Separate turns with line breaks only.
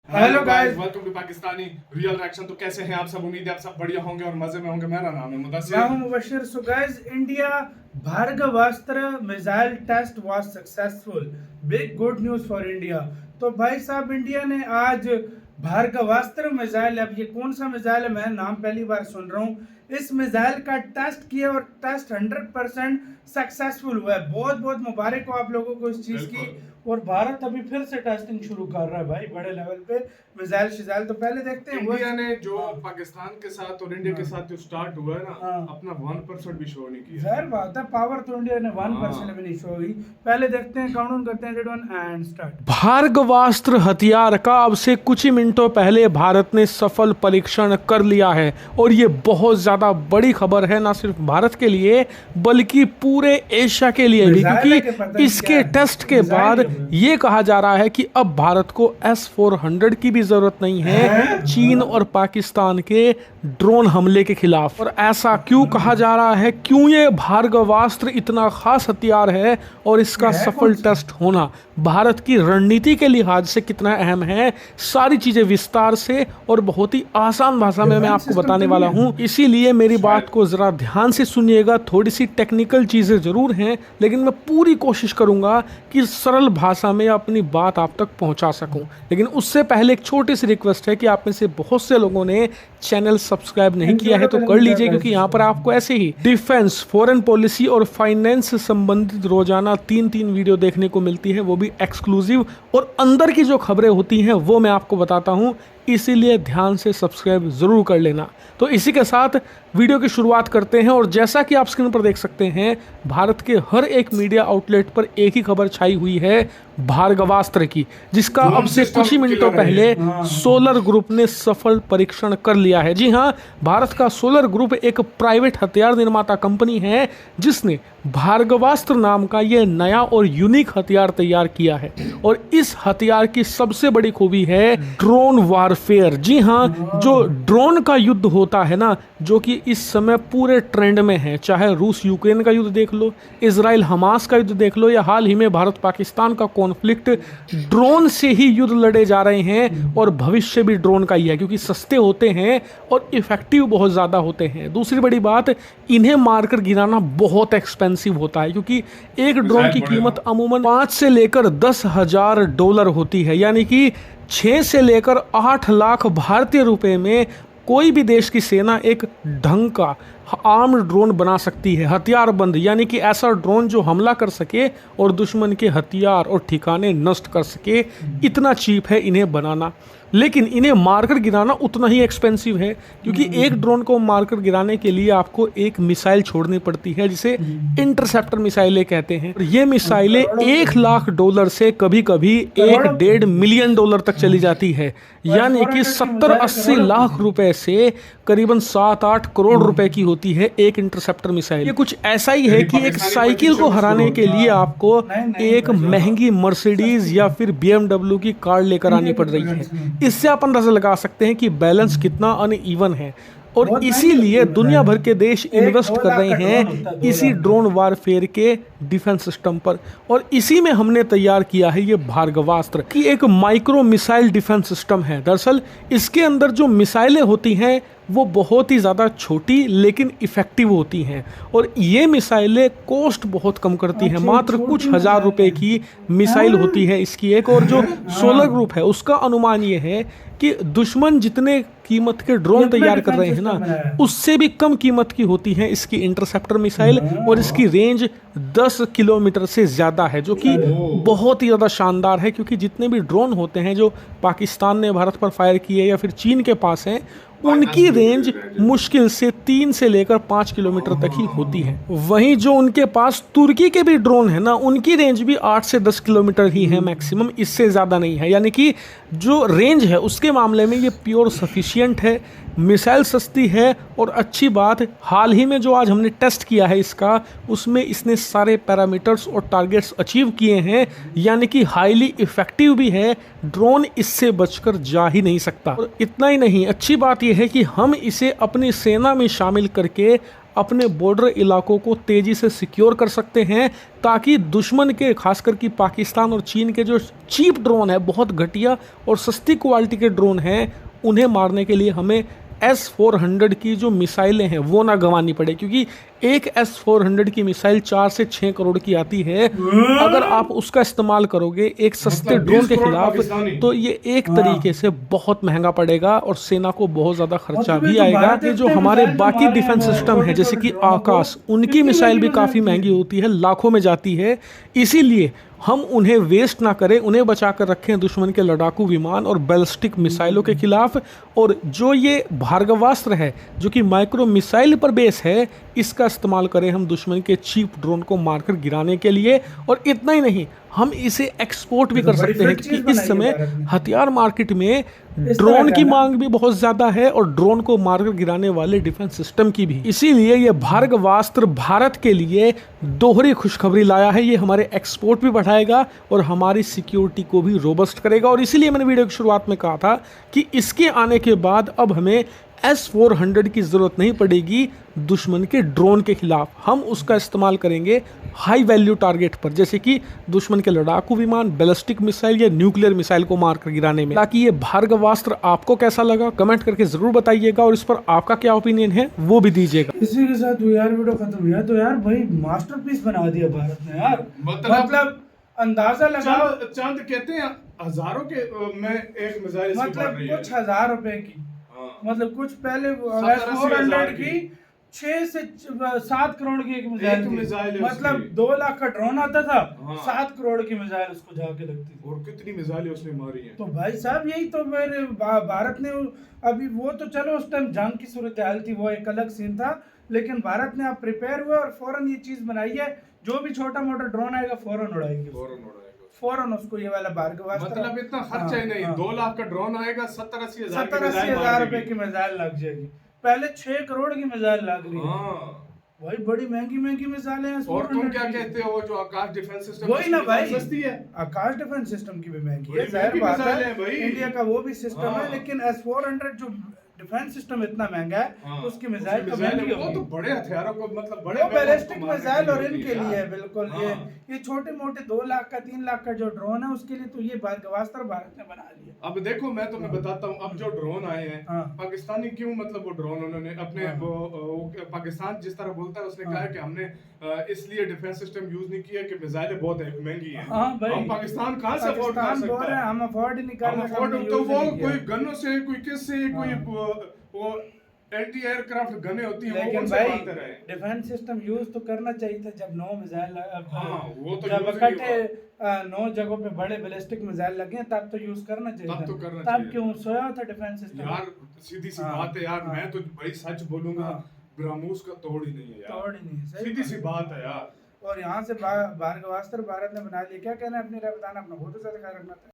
Hello guys, welcome to Pakistani real reaction. तो कैसे हैं आप सब? उम्मीद है आप सब बढ़िया होंगे और मजे में होंगे। मेरा नाम है मुदस्सिर।
मैं हूं Mubashir. So guys, India Bhargavastra missile test was successful. Big good news for India. तो भाई साहब, इंडिया ने आज भार्गवास्त्र मिसाइल, अब ये कौन सा मिसाइल है, मैं नाम पहली बार सुन रहा हूँ, इस मिसाइल का टेस्ट किया और टेस्ट 100% सक्सेसफुल हुआ है। बहुत बहुत मुबारक हो आप लोगों को इस चीज की। और भारत अभी फिर से टेस्टिंग शुरू कर रहा है भाई, बड़े लेवल पे मिसाइल शिजाइल। तो पहले देखते हैं
इंडिया ने जो पाकिस्तान के साथ और इंडिया के साथ जो स्टार्ट हुआ है ना, अपना 1% भी शो नहीं किया।
जाहिर बात है, पावर तो इंडिया ने 1% भी नहीं शो हुई। पहले देखते हैं, काउंटडाउन करते हैं, 1 एंड स्टार्ट।
भार्गवास्त्र हथियार का अब से कुछ ही मिनटों पहले भारत ने सफल परीक्षण कर लिया है और ये बहुत ज्यादा बड़ी खबर है, ना सिर्फ भारत के लिए बल्कि पूरे एशिया के लिए भी, क्योंकि इसके टेस्ट के बाद ये कहा जा रहा है कि अब भारत को S-400 की भी जरूरत नहीं है चीन और पाकिस्तान के ड्रोन हमले के खिलाफ। और ऐसा क्यों कहा जा रहा है, क्यों ये भार्गवास्त्र इतना खास हथियार है और इसका सफल टेस्ट होना भारत की रणनीति के लिहाज से कितना अहम है, सारी चीजें विस्तार से और बहुत ही आसान भाषा में मैं आपको बताने वाला हूं। इसीलिए मेरी बात को जरा ध्यान से सुनिएगा। थोड़ी सी टेक्निकल चीजें जरूर हैं, लेकिन मैं पूरी कोशिश करूंगा कि सरल भाषा में अपनी बात आप तक पहुंचा सकूं। लेकिन उससे पहले एक छोटी सी रिक्वेस्ट है कि आप में से बहुत से लोगों ने चैनल सब्सक्राइब नहीं किया है तो कर लीजिए, क्योंकि यहाँ पर आपको ऐसे ही डिफेंस, फॉरेन पॉलिसी और फाइनेंस से संबंधित रोजाना 3-3 वीडियो देखने को मिलती है, वो भी एक्सक्लूसिव। और अंदर की जो खबरें होती हैं वो मैं आपको बताता हूँ, इसीलिए ध्यान से सब्सक्राइब जरूर कर लेना। तो इसी के साथ वीडियो की शुरुआत करते हैं। और जैसा कि आप स्क्रीन पर देख सकते हैं, भारत के हर एक मीडिया आउटलेट पर एक ही खबर छाई हुई है भार्गवास्त्र की, जिसका अब से कुछ ही मिनटों पहले सोलर ग्रुप ने सफल परीक्षण कर लिया है। जी हाँ, भारत का सोलर ग्रुप एक प्राइवेट हथियार निर्माता कंपनी है जिसने भार्गवास्त्र नाम का यह नया और यूनिक हथियार तैयार किया है। और इस हथियार की सबसे बड़ी खूबी है ड्रोन वारफेयर। जी हाँ, जो ड्रोन का युद्ध होता है ना, जो कि इस समय पूरे ट्रेंड में है, चाहे रूस यूक्रेन का युद्ध देख लो, इजराइल हमास का युद्ध देख लो, या हाल ही में भारत पाकिस्तान का कॉन्फ्लिक्ट, ड्रोन से ही युद्ध लड़े जा रहे हैं। और भविष्य भी ड्रोन का ही है, क्योंकि सस्ते होते हैं और इफेक्टिव बहुत ज़्यादा होते हैं। दूसरी बड़ी बात, इन्हें मारकर गिराना बहुत एक्सपेंसिव होता है, क्योंकि एक ड्रोन की कीमत अमूमन 5 से लेकर 10,000 डॉलर होती है, यानी कि 6 से लेकर 8 लाख भारतीय रुपए में कोई भी देश की सेना एक ढंग का आर्म्ड ड्रोन बना सकती है, हथियारबंद, यानी कि ऐसा ड्रोन जो हमला कर सके और दुश्मन के हथियार और ठिकाने नष्ट कर सके। इतना चीप है इन्हें बनाना, लेकिन इन्हें मारकर गिराना उतना ही एक्सपेंसिव है, क्योंकि एक ड्रोन को मारकर गिराने के लिए आपको एक मिसाइल छोड़नी पड़ती है, जिसे इंटरसेप्टर मिसाइलें कहते हैं। और ये मिसाइलें $1 लाख से कभी कभी $1.5 मिलियन तक चली जाती है, यानी कि 70-80 लाख रुपए से करीबन 7-8 करोड़ रुपए की होती है एक इंटरसेप्टर मिसाइल। ये कुछ ऐसा ही है कि एक साइकिल को हराने के लिए आपको एक महंगी मर्सिडीज या फिर BMW की कार लेकर आनी पड़ रही है। इससे आप अंदाजा लगा सकते हैं कि बैलेंस कितना अनइवन है। और इसीलिए दुनिया भर के देश इन्वेस्ट कर रहे हैं इसी ड्रोन वारफेयर के डिफेंस सिस्टम पर। और इसी में हमने तैयार किया है ये भार्गवास्त्र की एक माइक्रो मिसाइल डिफेंस सिस्टम है। दरअसल इसके अंदर जो मिसाइलें होती हैं वो बहुत ही ज़्यादा छोटी लेकिन इफ़ेक्टिव होती हैं। और ये मिसाइलें कॉस्ट बहुत कम करती हैं, मात्र कुछ हजार रुपए की मिसाइल होती है इसकी एक। और जो सोलर ग्रुप है उसका अनुमान ये है कि दुश्मन जितने कीमत के ड्रोन तैयार कर रहे हैं ना, उससे भी कम कीमत की होती है इसकी इंटरसेप्टर मिसाइल। और इसकी रेंज 10 किलोमीटर से ज़्यादा है, जो कि बहुत ही ज़्यादा शानदार है, क्योंकि जितने भी ड्रोन होते हैं जो पाकिस्तान ने भारत पर फायर किए या फिर चीन के पास हैं, उनकी रेंज मुश्किल से 3 से लेकर 5 किलोमीटर तक ही होती है। वहीं जो उनके पास तुर्की के भी ड्रोन है ना, उनकी रेंज भी 8 से 10 किलोमीटर ही है मैक्सिमम, इससे ज़्यादा नहीं है। यानी कि जो रेंज है उसके मामले में ये प्योर सफिशिएंट है। मिसाइल सस्ती है और अच्छी बात, हाल ही में जो आज हमने टेस्ट किया है इसका, उसमें इसने सारे पैरामीटर्स और टारगेट्स अचीव किए हैं, यानी कि हाईली इफेक्टिव भी है। ड्रोन इससे बचकर जा ही नहीं सकता। और इतना ही नहीं, अच्छी बात यह है कि हम इसे अपनी सेना में शामिल करके अपने बॉर्डर इलाकों को तेज़ी से सिक्योर कर सकते हैं, ताकि दुश्मन के खासकर कि पाकिस्तान और चीन के जो चीप ड्रोन है, बहुत घटिया और सस्ती क्वालिटी के ड्रोन हैं, उन्हें मारने के लिए हमें S-400 की जो मिसाइलें हैं वो ना गंवानी पड़े, क्योंकि एक S-400 की मिसाइल 4 से 6 करोड़ की आती है। अगर आप उसका इस्तेमाल करोगे एक सस्ते
मतलब
ड्रोन
20
के
करोड़
खिलाफ,
पाकिस्तानी।
तो ये एक तरीके से बहुत महंगा पड़ेगा और सेना को बहुत ज़्यादा खर्चा
और
भी
जो
आएगा।
भारत
ये जो
इतने
हमारे
मिसाइल
बाकी
मारे हैं
डिफेंस
वो
सिस्टम है, जैसे कि
छोटे-छोटे ड्रोनों को,
आकाश, उनकी
कितनी
मिसाइल भी
महंगी
काफ़ी
मिसाइल
महंगी
थी।
होती है, लाखों में जाती है। इसीलिए हम उन्हें वेस्ट ना करें, उन्हें बचा कर रखें दुश्मन के लड़ाकू विमान और बैलिस्टिक मिसाइलों के खिलाफ। और जो ये भार्गवास्त्र है, जो कि माइक्रो मिसाइल पर बेस है, इसका इस्तेमाल करें हम दुश्मन के चीप ड्रोन को मारकर गिराने के लिए। और इतना ही नहीं, हम इसे एक्सपोर्ट भी कर
बड़ी
सकते हैं,
फिट
क्योंकि
चीज़
इस समय
बनाई है भारत ने।
हथियार मार्केट में
तरह
ड्रोन
का
की
ना।
मांग भी बहुत ज्यादा है और ड्रोन को मारकर गिराने वाले डिफेंस सिस्टम की भी। इसीलिए ये भार्गवास्त्र भारत के लिए दोहरी खुशखबरी लाया है। ये हमारे एक्सपोर्ट भी बढ़ाएगा और हमारी सिक्योरिटी को भी रोबस्ट करेगा। और इसीलिए मैंने वीडियो की शुरुआत में कहा था कि इसके आने के बाद अब हमें S-400 की ज़रूरत नहीं पड़ेगी दुश्मन के ड्रोन के खिलाफ। हम उसका इस्तेमाल करेंगे हाई वैल्यू टारगेट पर, जैसे कि दुश्मन के लड़ाकू विमान, बैलिस्टिक मिसाइल या न्यूक्लियर मिसाइल को मारकर गिराने में। ताकि ये भार्गवास्त्र आपको कैसा लगा कमेंट करके ज़रूर बताइएगा, और इस पर आपका क्या ओपिनियन है वो भी दीजिएगा।
इसी के साथ यार वीडियो खत्म हुआ। तो यार भाई मास्टरपीस बना दिया भारत ने यार। मतलब अंदाजा लगाओ,
चंद कहते हैं हजारों के में एक मिसाइल इसकी
मतलब
बढ़ रही है।
कुछ हजार रुपए की,
हाँ।
मतलब कुछ पहले
70-80 हज़ार
400 की 6 से 7 करोड़ की एक मिसाइल थी।
मिसाइल है
मतलब
उसकी।
2 लाख का ड्रोन आता था,
हाँ।
7 करोड़ की मिसाइल उसको जाके लगती थी।
और कितनी मिसाइलें उसने मारी हैं।
तो भाई साहब यही तो मेरे भारत ने अभी, वो तो चलो उस टाइम जंग की सूरत हाल थी, वो एक अलग सीन था, लेकिन भारत ने अब प्रिपेयर हुआ और फौरन ये चीज बनाई है, जो भी छोटा मोटा ड्रोन आएगा फौरन उड़ाएंगे, फौरन उसको ये वाला भार्गवास्त्र।
मतलब इतना खर्चा ही नहीं, 2 लाख का ड्रोन आएगा, 70-80 हज़ार की
70-80
मिसाइल
हज़ार
मार
रुपए
देगी।
की मिसाइल लग जाएगी। पहले 6 करोड़ की मिसाइल लग रही है
हाँ।
भाई, बड़ी महंगी महंगी मिसाइलें हैं।
और तुम क्या कहते हो जो आकाश डिफेंस सिस्टम,
वही ना भाई,
सस्ती है।
आकाश डिफेंस सिस्टम की भी महंगी है,
बड़ी
जाहिर
महंगी
बात
मिसाइल
है,
है भाई।
इंडिया का वो भी सिस्टम है,
हाँ।
लेकिन S-400 जो डिफेंस सिस्टम इतना महंगा है,
हाँ।
तो उसकी मिसाइल तो
मिसाइल
महंगी
वो
होगी।
तो बड़े हथियारों को, मतलब बड़े
वो बैलिस्टिक
वेपन को मारने
मिसाइल
के
और
लिए
इनके
होती
लिए
है।
है बिल्कुल।
हाँ।
ये छोटे मोटे 2 लाख का 3 लाख का जो ड्रोन है उसके लिए तो ये भार्गवास्त्र भारत ने बना लिया।
अब देखो मैं तुम्हें बताता हूँ, अब जो ड्रोन आए हैं
हाँ।
पाकिस्तानी, क्यों मतलब वो ड्रोन उन्होंने अपने
हाँ।
वो पाकिस्तान जिस तरह बोलता है, उसने
हाँ।
कहा है कि हमने इसलिए डिफेंस सिस्टम यूज नहीं किया कि मिसाइलें बहुत महंगी हैं।
हाँ भाई,
हम पाकिस्तान कहाँ से अफोर्ड कर
पाकिस्तान बोल
सकता
रहे हैं
है?
हम अफोर्ड ही नहीं कर
हम
रहे,
अफोर्ड,
हमने
तो
use
वो
ही नहीं किया।
कोई गनों से, कोई किससे, कोई
हाँ।
वो एंटी एयरक्राफ्ट गने होती हैं, वो
लेकिन
कौन से
भाई
मारते रहे?
डिफेंस सिस्टम यूज तो करना चाहिए था जब 9 मिसाइल
हाँ, वो तो
जब
use ही नहीं
इकट्ठे 9 जगहों पे बड़े बैलिस्टिक मिसाइल लगे हैं, तब तो यूज करना चाहिए
तब
था।
तो करना
तब
चाहिए।
क्यों सोया था डिफेंस सिस्टम?
यार सीधी सी
हाँ।
बात है यार,
हाँ।
मैं तो भाई सच बोलूंगा,
हाँ।
ब्रह्मोस का तोड़ ही नहीं है यार,
तोड़ ही नहीं है, सही
सीधी
बात
सी
है।
बात है यार।
और यहाँ से भार्गवास्त्र भारत ने बना लिया। क्या कहना है, अपनी राय बताना, अपना बहुत ज्यादा ख्याल रखना।